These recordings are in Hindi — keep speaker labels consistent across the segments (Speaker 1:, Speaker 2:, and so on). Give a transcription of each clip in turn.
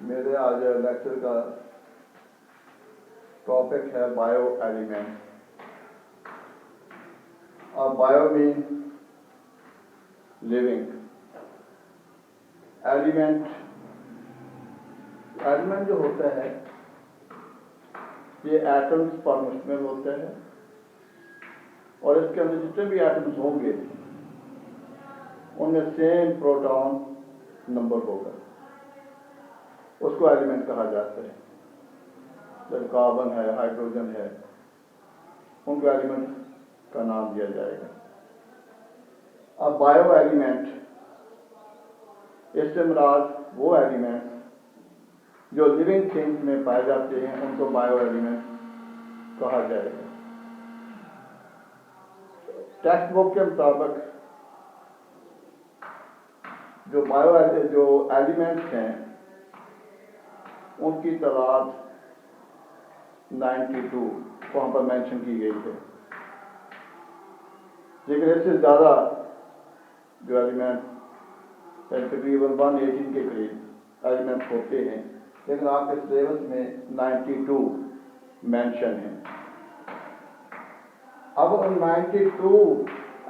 Speaker 1: मेरे आज लेक्चर का टॉपिक है बायो एलिमेंट। अब बायो मीन लिविंग। एलिमेंट जो होता है ये एटम्स पर मुश्तमिल होता है और इसके अंदर जितने भी एटम्स होंगे उनमें सेम प्रोटॉन नंबर होगा, उसको एलिमेंट कहा जाता है। जब कार्बन है, हाइड्रोजन है, उनको एलिमेंट का नाम दिया जाएगा। अब बायो एलिमेंट, इससे मुराद वो एलिमेंट जो लिविंग थिंग्स में पाए जाते हैं उनको बायो एलिमेंट कहा जाएगा। टेक्स्ट बुक के मुताबिक जो एलिमेंट्स हैं उनकी तादाद 92 वहाँ पर मेंशन की गई है, लेकिन इससे ज़्यादा जो एलिमेंट तकरीबन 118 के करीब एलिमेंट होते हैं, लेकिन आपके सिलेबस में 92 मेंशन है। अब उन 92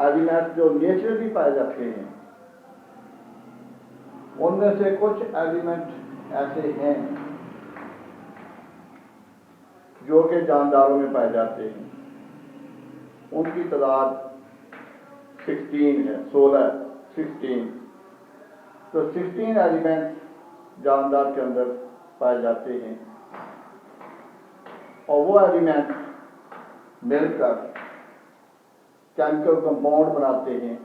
Speaker 1: एलिमेंट जो नेचुरली पाए जाते हैं उनमें से कुछ एलिमेंट ऐसे हैं जो कि जानदारों में पाए जाते हैं, उनकी तादाद 16 है, 16। तो 16 एलिमेंट जानदार के अंदर पाए जाते हैं और वो एलिमेंट मिलकर केमिकल कंपाउंड बनाते हैं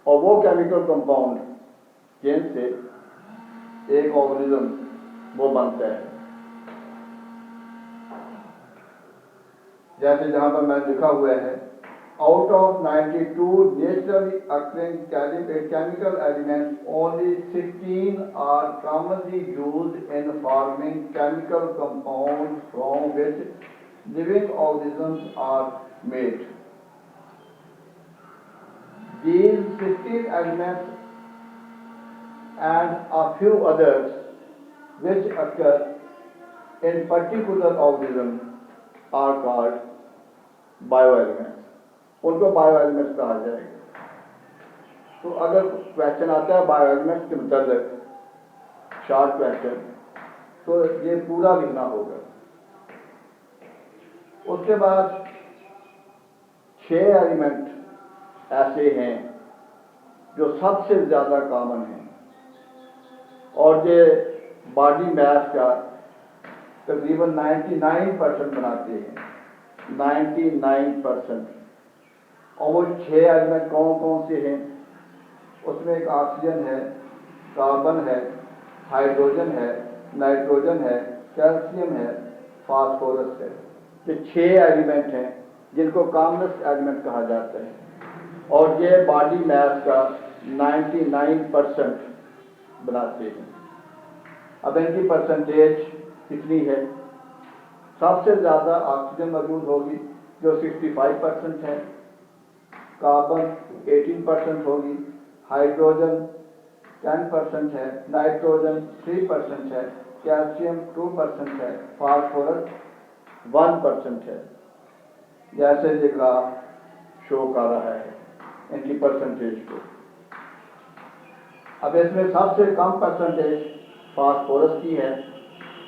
Speaker 1: और वो केमिकल कंपाउंड जिनसे एक ऑर्गेनिज्म वो बनता है। जैसे जहां पर मैं लिखा हुआ है, out of 92 naturally occurring chemical elements, only 16 are commonly used in forming chemical compounds from which living organisms are made. These 16 elements and a few others which occur in particular organisms are called bioelements. उनको बायोएलिमेंट्स कहा जाएगा। तो अगर क्वेश्चन आता है बायोएलिमेंट्स के मतलब शॉर्ट क्वेश्चन, तो ये पूरा लिखना होगा। उसके बाद 6 एलिमेंट ऐसे हैं जो सबसे ज्यादा कॉमन हैं और ये बॉडी मास का तकरीबन 99% बनाते हैं, 99%। और वो 6 एलिमेंट कौन कौन से हैं? उसमें एक ऑक्सीजन है, कार्बन है, हाइड्रोजन है, नाइट्रोजन है, कैल्शियम है, फास्फोरस है। ये 6 एलिमेंट हैं जिनको कॉमनेस्ट एलिमेंट कहा जाता है और ये बॉडी मास का 99% बनाते हैं। अब इनकी परसेंटेज कितनी है? सबसे ज़्यादा ऑक्सीजन मौजूद होगी जो 65% है, कार्बन 18% होगी, हाइड्रोजन 10% है, नाइट्रोजन 3% है, कैल्शियम 2% है, फास्फोरस 1% है। जैसे ये ग्राफ शो कर रहा है इनकी परसेंटेज को। अब इसमें सबसे कम परसेंटेज फास्फोरस की है,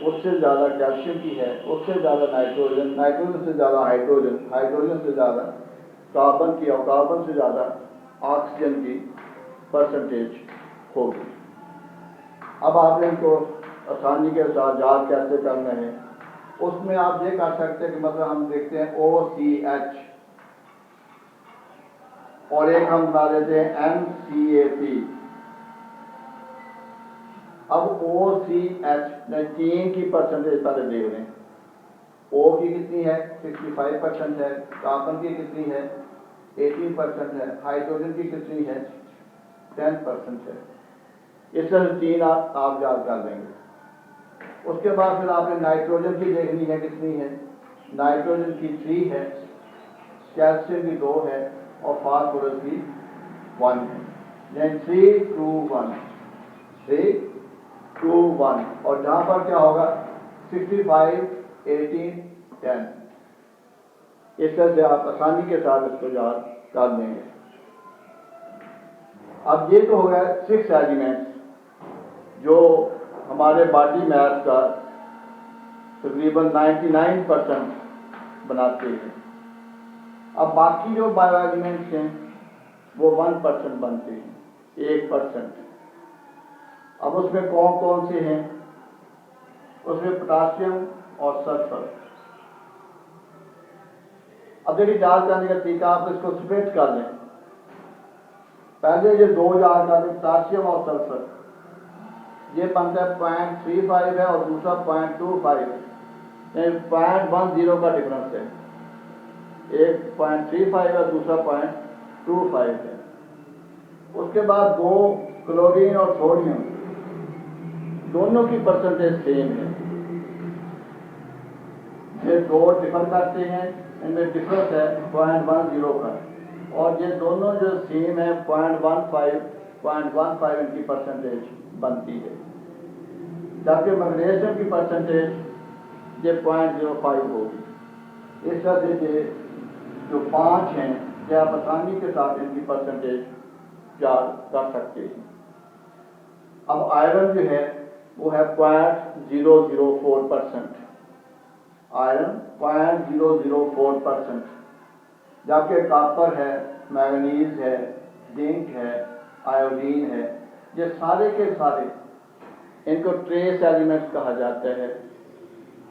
Speaker 1: उससे ज़्यादा कैल्शियम की है, उससे ज़्यादा नाइट्रोजन से ज़्यादा हाइड्रोजन से ज़्यादा कार्बन की और कार्बन से ज़्यादा ऑक्सीजन की परसेंटेज होगी। अब आपने इनको आसानी के साथ याद कैसे करना है, उसमें आप ये कर सकते हैं कि मतलब हम देखते हैं OCH और एक हम बना लेते हैं MCAP। अब OCH में 3 की परसेंटेज पहले देख लें। O की कितनी है? 65% है, कार्बन की कितनी है? 18% है, हाइड्रोजन की कितनी है? 10% है। इस तरह 3 आप याद कर लेंगे। उसके बाद फिर आपने नाइट्रोजन की देखनी है, कितनी है? नाइट्रोजन की 3 है, कैल्शियम की 2 है और फास्फोरस की 1 है। then 3 2 1 3, 2, 1 और जहां पर क्या होगा 65, 18, 10। इस तरह से आप आसानी के साथ इसको याद कर लेंगे। अब ये तो हो गया 6 एलिमेंट्स जो हमारे बॉडी मास का तकरीबन 99% बनाते हैं। अब बाकी जो बायो एलिमेंट्स हैं वो 1% बनते हैं, 1%। अब उसमें कौन कौन से हैं? उसमें पोटासियम और सल्फर। अब देखिए याद करने का तरीका, आप इसको स्प्लिट कर लें। पहले ये 2 याद कर लें, पोटासियम और सल्फर। ये बनता है 0.35 है और दूसरा 0.25, 0.10 का डिफरेंस है। एक 0.35 है, दूसरा 0.25 है। उसके बाद 2 क्लोरीन और सोडियम, दोनों की परसेंटेज सेम है। ये 2 डिफर करते हैं, इनमें डिफरेंस है 0.10 का, और ये दोनों जो सेम है 0.15 इनकी परसेंटेज बनती है। जबकि मैग्नीशियम की परसेंटेज ये 0.05 होगी। इस तरह से ये जो 5 हैं ये आप आसानी के साथ इनकी परसेंटेज याद कर सकते हैं। अब आयरन जो है वो है 0.004%, आयरन 0.004%, जबकि कॉपर है, मैंगनीज है, जिंक है, आयोडीन है, ये सारे के सारे इनको ट्रेस एलिमेंट्स कहा जाता है,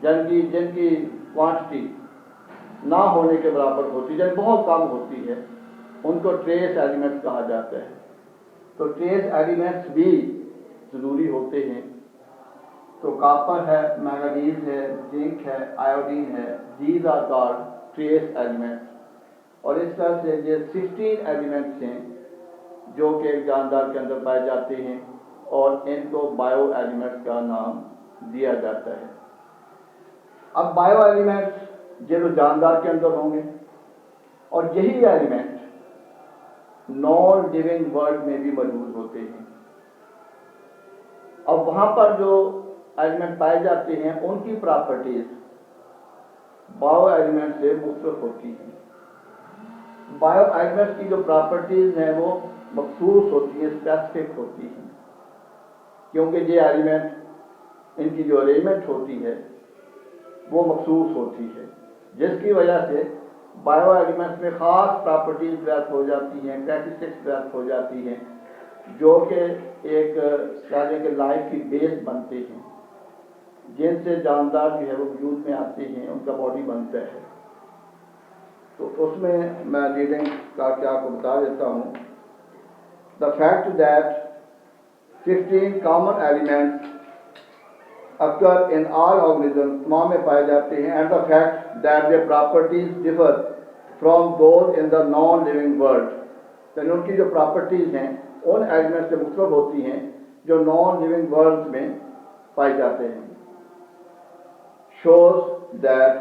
Speaker 1: जिनकी क्वांटिटी ना होने के बराबर होती है, बहुत कम होती है, उनको ट्रेस एलिमेंट्स कहा जाता है। तो ट्रेस एलिमेंट्स भी ज़रूरी होते हैं। तो कॉपर है, मैंगनीज है, जिंक है, आयोडीन है, these are called trace elements. और इस तरह से ये 16 एलिमेंट्स हैं जो कि एक जानदार के अंदर पाए जाते हैं और इनको बायो एलिमेंट्स का नाम दिया जाता है। अब बायो एलिमेंट्स ये तो जानदार के अंदर होंगे और यही एलिमेंट नॉन लिविंग वर्ल्ड में भी मौजूद होते हैं। अब वहां पर जो एलिमेंट पाए जाते हैं उनकी प्रॉपर्टीज बायो एलिमेंट से मुख्तलिफ होती हैं। बायो एलिमेंट्स की जो प्रॉपर्टीज हैं वो मखसूस होती हैं, स्पेसिफिक होती हैं, क्योंकि ये एलिमेंट इनकी जो अरेंजमेंट होती है वो मखसूस होती है, जिसकी वजह से बायो एलिमेंट्स में ख़ास प्रॉपर्टीज व्यक्त हो जाती हैं, कैरेक्टरिस्टिक्स व्यक्त हो जाती हैं, जो कि एक कहने के लाइफ की बेस बनते हैं, जिनसे जानदार जो है वो वजूद में आते हैं, उनका बॉडी बनता है। तो उसमें मैं रीडिंग करके आपको बता देता हूँ। The fact that 15 common elements occur in all organism, तमाम में पाए जाते हैं, and the fact that their properties differ from those in the non living world, यानी उनकी जो प्रॉपर्टीज हैं उन एलिमेंट्स से मुख्तलिफ होती हैं जो नॉन लिविंग वर्ल्ड में पाए जाते हैं। shows that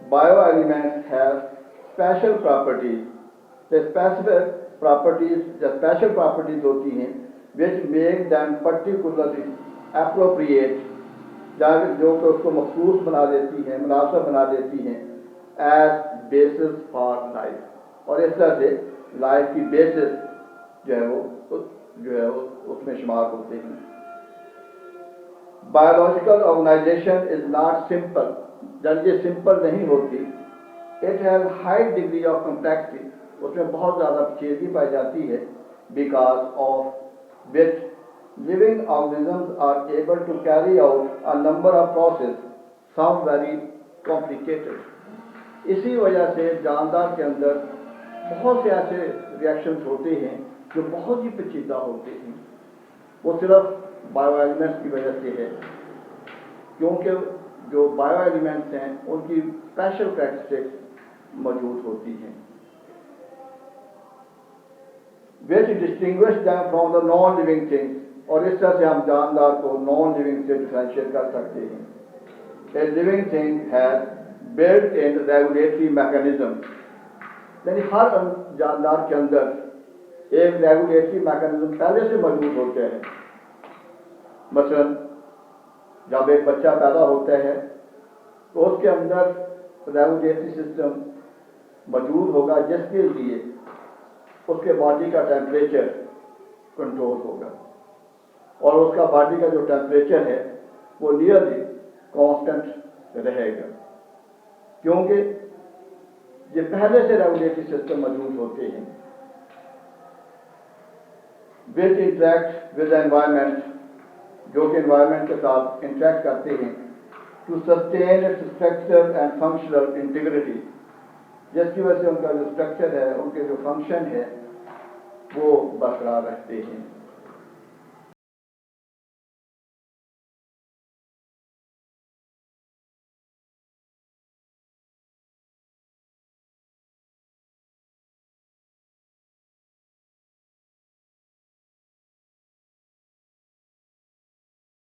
Speaker 1: bioelements have special properties, the specific properties, the special properties होती हैं which make them particularly appropriate, जो कि उसको मखसूस बना देती हैं, मुनासिब बना देती हैं as basis for life, और इस तरह से लाइफ की बेसिस जो है वो उसमें शुमार होते हैं। Biological organization is not simple, जब ये सिंपल नहीं होती, it has high degree of complexity, उसमें बहुत ज़्यादा पेचीदगी पाई जाती है, because of which living organisms are able to carry out a number of process, some very complicated. इसी वजह से जानदार के अंदर बहुत से ऐसे रिएक्शंस होते हैं जो बहुत ही पेचीदा होते हैं। वो सिर्फ बायो एलिमेंट्स की वजह से है, क्योंकि जो बायो एलिमेंट्स हैं उनकी स्पेशल कैरेक्टरिस्टिक्स मौजूद होती हैं which distinguish them from the non living things, और इस तरह से हम जानदार को नॉन लिविंग से डिफरेंशिएट कर सकते हैं। A living thing has built-in regulatory mechanism, यानी हर जानदार के अंदर एक रेगुलेटरी मैकेनिज्म पहले से मौजूद होते हैं मसलन जब एक बच्चा पैदा होता है तो उसके अंदर रेगुलेटरी सिस्टम मौजूद होगा जिसके लिए उसके बॉडी का टेम्परेचर कंट्रोल होगा और उसका बॉडी का जो टेम्परेचर है वो नियरली कांस्टेंट रहेगा, क्योंकि ये पहले से रेगुलेटरी सिस्टम मौजूद होते हैं विच इंटरेक्ट विद एनवायरनमेंट, जो कि एनवायरनमेंट के साथ इंटरेक्ट करते हैं to sustain its structure and functional integrity, जिसकी वजह से उनका जो स्ट्रक्चर है, उनके जो फंक्शन है वो बरकरार रहते हैं।